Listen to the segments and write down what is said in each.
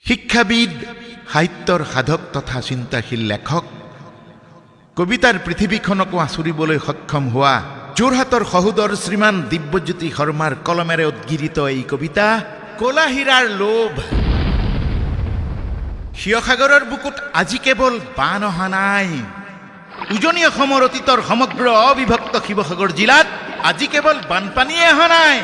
শিক্ষাবিদ, সাহিত্যৰ সাধক তথা চিন্তাশীল লেখক, কবিতাৰ পৃথিৱীখনকো আঁচুৰিবলৈ সক্ষম হোৱা যোৰহাটৰ সহোদৰ শ্ৰীমান দিব্যজ্যোতি শৰ্মাৰ কলমেৰে উদ্গীৰিত এই কবিতা কলা হীৰাৰ লোভ। শিৱসাগৰৰ বুকুত আজি কেৱল বান অহা নাই। উজনি অসমৰ অতীতৰ সমগ্ৰ অবিভক্ত শিৱসাগৰ জিলাত আজি কেৱল বানপানীয়ে অহা নাই।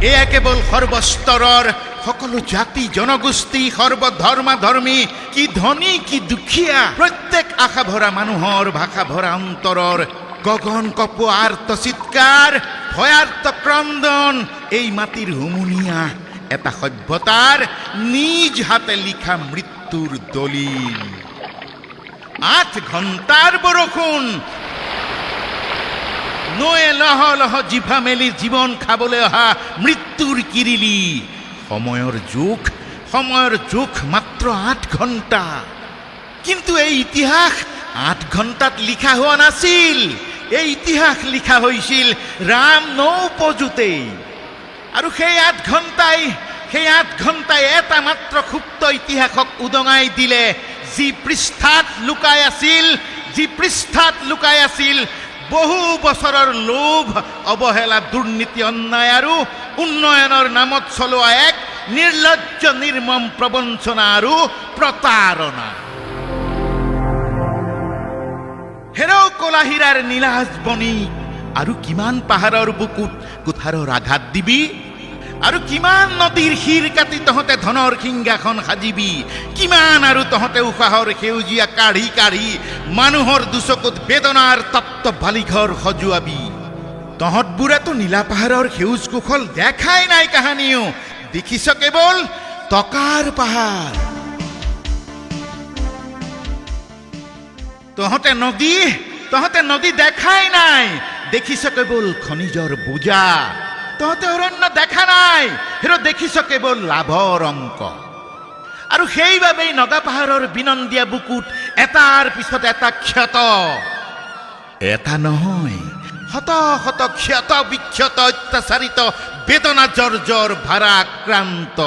এয়া কেৱল সৰ্বস্তৰৰ সকলো জাতি জনগোষ্ঠী, সৰ্বধৰ্মাধৰ্মী, কি ধনী কি দুখীয়া, প্ৰত্যেক আশা ভৰা মানুহৰ ভাষা ভৰা অন্তৰৰ গগন কপোৱা আৰ্ত চিৎকাৰ, ভয়াৰ্ত ক্ৰন্দন, এই মাটিৰ হুমুনিয়া এটা সভ্যতাৰ নিজ হাতে লিখা মৃত্যুৰ দলিল। 8 ঘণ্টাৰ বৰষুণ, নৈ লহ লহ জিভা মেলি জীৱন খাবলৈ অহা মৃত্যুৰ কিৰিলি। সময়ৰ জোখ মাত্ৰ 8 ঘণ্টা। কিন্তু এই ইতিহাস 8 ঘণ্টাত লিখা হোৱা নাছিল। এই ইতিহাস লিখা হৈছিল ৰাম নৌ উপজোতেই। আৰু সেই 8 ঘণ্টাই এটা মাত্ৰ সুপ্ত ইতিহাসক উদঙাই দিলে, যি পৃষ্ঠাত লুকাই আছিল বহু বছৰৰ লোভ, অৱহেলা, দুৰ্নীতি, অন্যায় আৰু উন্নয়নৰ নামত চলোৱা এক নিৰ্লজ্জ নিৰ্মম প্ৰবঞ্চনা আৰু প্ৰতাৰণা। হেৰৌ কলা হীৰাৰ নীলাজ বনি, আৰু কিমান পাহাৰৰ বুকুত কুঠাৰৰ আঘাত দিবি, আৰু কিমান নদীৰ শিৰ কাটি তহঁতে ধনৰ সিংহাসন সাজিবি, কিমান আৰু তহঁতে উশাহৰ সেউজীয়া কাঢ়ি কাঢ়ি মানুহৰ দুচকুত বেদনাৰ তপ্ত বালিঘৰ সজুৱাবি। তহঁতবোৰেতো নীলা পাহাৰৰ সেউজ কুশল দেখাই নাই কাহানিও, দেখিছ কেৱল টকাৰ পাহাৰ। তহঁতে নদী দেখাই নাই, দেখিছ কেৱল খনিজৰ বোজা। তহঁতে অৰণ্য দেখা নাই, হেৰ দেখিছ কেৱল লাভৰ অংক। আৰু সেইবাবেই নগা পাহাৰৰ বিনন্দিয়া বুকুত এটাৰ পিছত এটা ক্ষত, এটা নহয় শত শত ক্ষত বিক্ষত অত্যাচাৰিত বেদনা জৰ্জৰ ভাৰাক্ৰান্ত।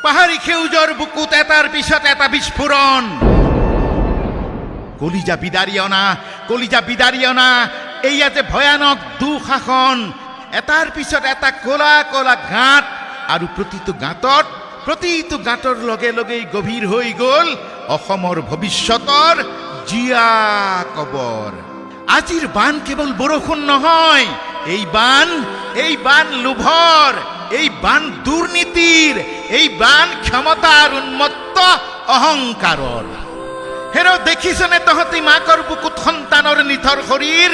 পাহাৰী সেউজৰ বুকুত এটাৰ পিছত এটা বিস্ফোৰণ। কলিজা বিদাৰি অনা এয়া যে ভয়ানক দুঃশাসন। এটাৰ পিছত এটা কলা কলা গাঁত, আৰু প্ৰতিটো গাঁতৰ লগে লগেই গভীৰ হৈ গ'ল অসমৰ ভৱিষ্যতৰ জীয়া কবৰ। আজিৰ বান কেৱল বৰষুণ নহয়, এই বান লোভৰ, এই বান দুৰ্নীতিৰ, এই বান ক্ষমতাৰ উন্মত্ত অহংকাৰৰ। হেৰ দেখিছনে তহঁতি মাকৰ বুকুত সন্তানৰ নিথৰ শৰীৰ?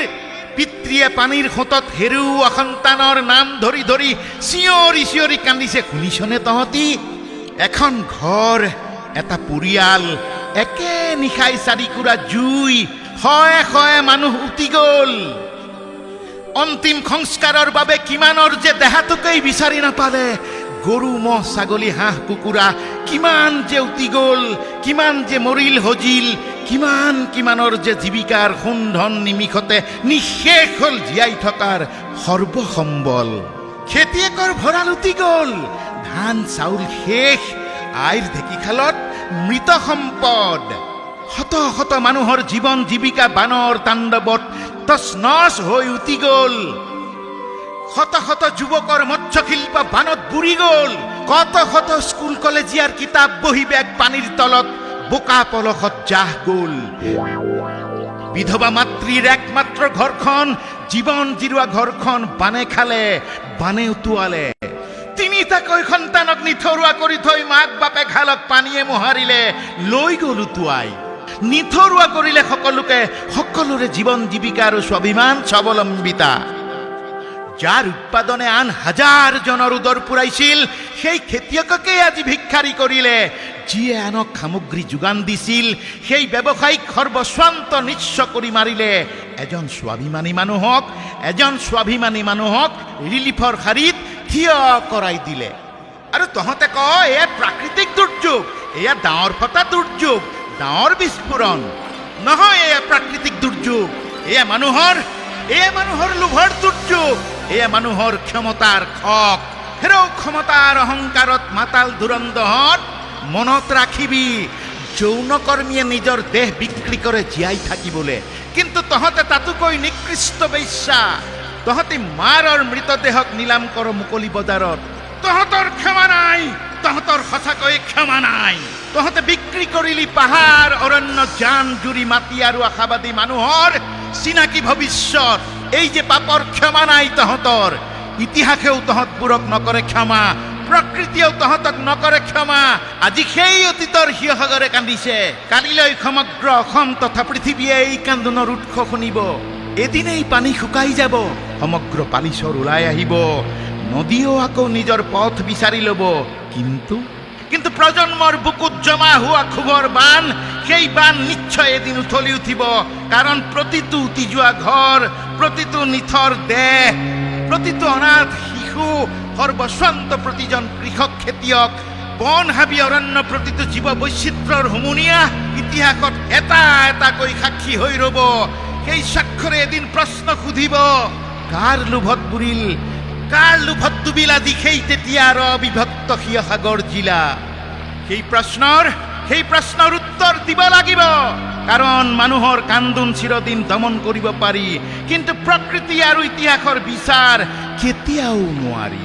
পিতৃয়ে পানীৰ সোঁতত হেৰুওৱা সন্তানৰ নাম ধৰি ধৰি চিঞৰি কান্দিছে, শুনিছনে তহঁতি? এখন ঘৰ, এটা পৰিয়াল, একে নিশাই 4 কুৰা জুই, শয়ে মানুহ উটি গ'ল। অন্তিম সংস্কাৰৰ বাবে কিমানৰ যে দেহাটোকেই বিচাৰি নাপালে। গৰু, মহ, ছাগলী, হাঁহ, কুকুৰা কিমান যে উটি গ'ল, কিমান যে মৰিল হজিল, কিমানৰ যে জীৱিকাৰ সোণ ধন নিমিষতে নিঃশেষ হ'ল জীয়াই থকাৰ সৰ্বসম্বল। খেতিয়কৰ ভঁৰাল উটি গ'ল, ধান চাউল শেষ, আইৰ ঢেঁকীখালত মৃত সম্পদ। শত শত মানুহৰ জীৱন জীৱিকা বানৰ তাণ্ডৱত তছনছ হৈ উটি গ'ল। শত শত যুৱকৰ মৎস্যশিল্প বানত বুৰি গ'ল। কত স্কুল কলেজীয়াৰ কিতাপ বহি বেগ পানীৰ তলত বোকা পলসত জাহ গ'ল। বিধৱা মাতৃৰ একমাত্ৰ ঘৰখন, জীৱন জিৰোৱা ঘৰখন বানে খালে, বানে উটুৱালে। 3টাকৈ সন্তানক নিথৰুৱা কৰি থৈ মাক বাপেক হালক পানীয়ে মোহাৰিলে, লৈ গ'ল উটুৱাই। নিথৰুৱা কৰিলে সকলোৰে জীৱন জীৱিকা আৰু স্বাভিমান স্বাৱলম্বিতা। যাৰ উৎপাদনে আন হাজাৰজনৰ উদৰ পুৰাইছিল, সেই খেতিয়ককেই আজি ভিক্ষাৰী কৰিলে। যিয়ে আনক সামগ্ৰী যোগান দিছিল, সেই ব্যৱসায়িক সৰ্বস্বান্ত নিঃস্ব কৰি মাৰিলে। এজন স্বাভিমানী মানুহক ৰিলিফৰ শাৰীত থিয় কৰাই দিলে। আৰু তহঁতে কয় এয়া প্ৰাকৃতিক দুৰ্যোগ, এয়া ডাৱৰ ফটা দুৰ্যোগ, ডাৱৰ বিস্ফোৰণ। নহয়, এয়া প্ৰাকৃতিক দুৰ্যোগ, এয়া মানুহৰ লোভৰ দুৰ্যোগ, এয়া মানুহৰ ক্ষমতাৰ খক। হেৰৌ ক্ষমতাৰ অহংকাৰত মাতাল ধুৰন্ধৰ মনত ৰাখিবি যৌনকৰ্মীয়ে নিজৰ দেহ বিক্ৰী কৰে জীয়াই থাকিবলৈ, কিন্তু তহঁতে তাতোকৈ নিকৃষ্ট বেশ্যা। তহঁতে মাৰৰ মৃতদেহক নিলাম কৰ মুকলি বজাৰত। তহঁতৰ ক্ষমা নাই, তহঁতৰ সঁচাকৈ ক্ষমা নাই। তহঁতে বিক্ৰী কৰিলি পাহাৰ অৰণ্য জান জুৰি মাটি আৰু আশাবাদী মানুহৰ চিনাকি ভৱিষ্যত। এই যে পাপৰ ক্ষমা নাই তহঁতৰ। ইতিহাসেও তহঁতবোৰক নকৰে ক্ষমা, প্ৰকৃতিয়েও তহঁতক নকৰে ক্ষমা। আজি সেই অতীতৰ শিৱসাগৰে কান্দিছে, কালিলৈ সমগ্ৰ অসম তথা পৃথিৱীয়ে এই কান্দোনৰ উৎস শুনিব। এদিনেই পানী শুকাই যাব, সমগ্ৰ পালিচৰ ওলাই আহিব, নদীও আকৌ নিজৰ পথ বিচাৰি ল'ব। কিন্তু প্ৰজন্মৰ বুকুত জমা হোৱা ক্ষোভৰ বান, সেই বান নিশ্চয় এদিন উঠলি উঠিব। কাৰণ প্ৰতিটো উটি যোৱা ঘৰ, প্ৰতিটো নিথৰ দেহ, প্ৰতিটো অনাথ শিশু, সৰ্বস্বান্ত প্ৰতিজন কৃষক খেতিয়ক, বন হাবি অৰণ্য, প্ৰতিটো জীৱ বৈচিত্ৰ্যৰ হুমুনিয়া ইতিহাসত এটা এটাকৈ সাক্ষী হৈ ৰ'ব। সেই স্বাক্ষৰে এদিন প্ৰশ্ন সুধিব, কাৰ লোভত বুৰিল, কাৰ লোভত ডুবিল আজি সেই তেতিয়াৰ অবিভক্ত শিৱসাগৰ জিলা। সেই প্ৰশ্নৰ উত্তৰ দিব লাগিব। কাৰণ মানুহৰ কান্দোন চিৰদিন দমন কৰিব পাৰি, কিন্তু প্ৰকৃতি আৰু ইতিহাসৰ বিচাৰ কেতিয়াও নোৱাৰি।